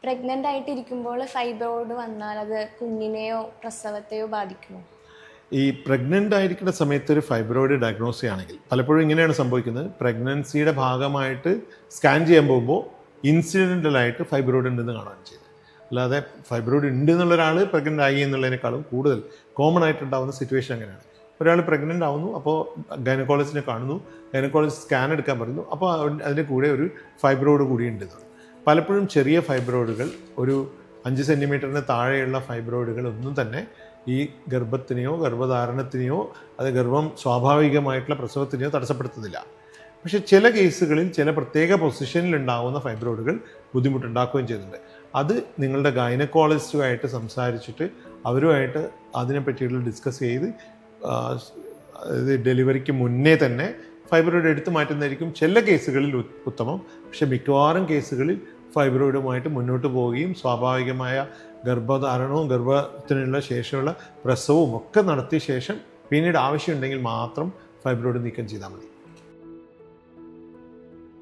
Pregnant ആയിട്ടിരിക്കുമ്പോൾ fibroid വന്നാൽ അത് കുഞ്ഞിനെയോ പ്രസവത്തെയോ ബാധിക്കുമോ? ഈ പ്രഗ്നൻ്റ് ആയിരിക്കുന്ന സമയത്ത് ഒരു ഫൈബ്രോയിഡ് ഡയഗ്നോസ് ചെയ്യുകയാണെങ്കിൽ പലപ്പോഴും ഇങ്ങനെയാണ് സംഭവിക്കുന്നത്. പ്രഗ്നൻസിയുടെ ഭാഗമായിട്ട് സ്കാൻ ചെയ്യാൻ പോകുമ്പോൾ ഇൻസിഡൻ്റലായിട്ട് ഫൈബ്രോയിഡ് ഉണ്ടെന്ന് കാണാൻ ചെയ്തത്. അല്ലാതെ ഫൈബ്രോയിഡ് ഉണ്ട് എന്നുള്ള ഒരാൾ പ്രഗ്നൻ്റ് ആയി എന്നുള്ളതിനേക്കാളും കൂടുതൽ കോമൺ ആയിട്ടുണ്ടാകുന്ന സിറ്റുവേഷൻ അങ്ങനെയാണ്. ഒരാൾ പ്രഗ്നൻ്റ് ആവുന്നു, അപ്പോൾ ഗൈനക്കോളജിസ്റ്റിനെ കാണുന്നു, ഗൈനക്കോളജിസ്റ്റ് സ്കാൻ എടുക്കാൻ പറയുന്നു, അപ്പോൾ അതിൻ്റെ കൂടെ ഒരു ഫൈബ്രോയിഡ് കൂടി ഉണ്ടെന്ന്. പലപ്പോഴും ചെറിയ ഫൈബ്രോയിഡുകൾ, ഒരു 5 സെൻറ്റിമീറ്ററിന് താഴെയുള്ള ഫൈബ്രോയിഡുകൾ ഒന്നും തന്നെ ഈ ഗർഭത്തിനെയോ ഗർഭധാരണത്തിനെയോ അത് ഗർഭം സ്വാഭാവികമായിട്ടുള്ള പ്രസവത്തിനെയോ തടസ്സപ്പെടുത്തുന്നില്ല. പക്ഷേ ചില കേസുകളിൽ ചില പ്രത്യേക പൊസിഷനിൽ ഉണ്ടാകുന്ന ഫൈബ്രോയിഡുകൾ ബുദ്ധിമുട്ടുണ്ടാക്കുകയും ചെയ്യുന്നുണ്ട്. അത് നിങ്ങളുടെ ഗൈനക്കോളജിസ്റ്റുമായിട്ട് സംസാരിച്ചിട്ട് അവരുമായിട്ട് അതിനെപ്പറ്റിയുള്ള ഡിസ്കസ് ചെയ്ത് ഡെലിവറിക്ക് മുന്നേ തന്നെ ഫൈബ്രോയിഡ് എടുത്തു മാറ്റുന്നതായിരിക്കും ചില കേസുകളിൽ ഉത്തമം. പക്ഷേ മിക്കവാറും കേസുകളിൽ ഫൈബ്രോയിഡുമായിട്ട് മുന്നോട്ട് പോവുകയും സ്വാഭാവികമായ ഗർഭധാരണവും ഗർഭത്തിനുള്ള ശേഷമുള്ള പ്രസവവും ഒക്കെ നടത്തിയ ശേഷം പിന്നീട് ആവശ്യമുണ്ടെങ്കിൽ മാത്രം ഫൈബ്രോയിഡ് നീക്കം ചെയ്താൽ മതി.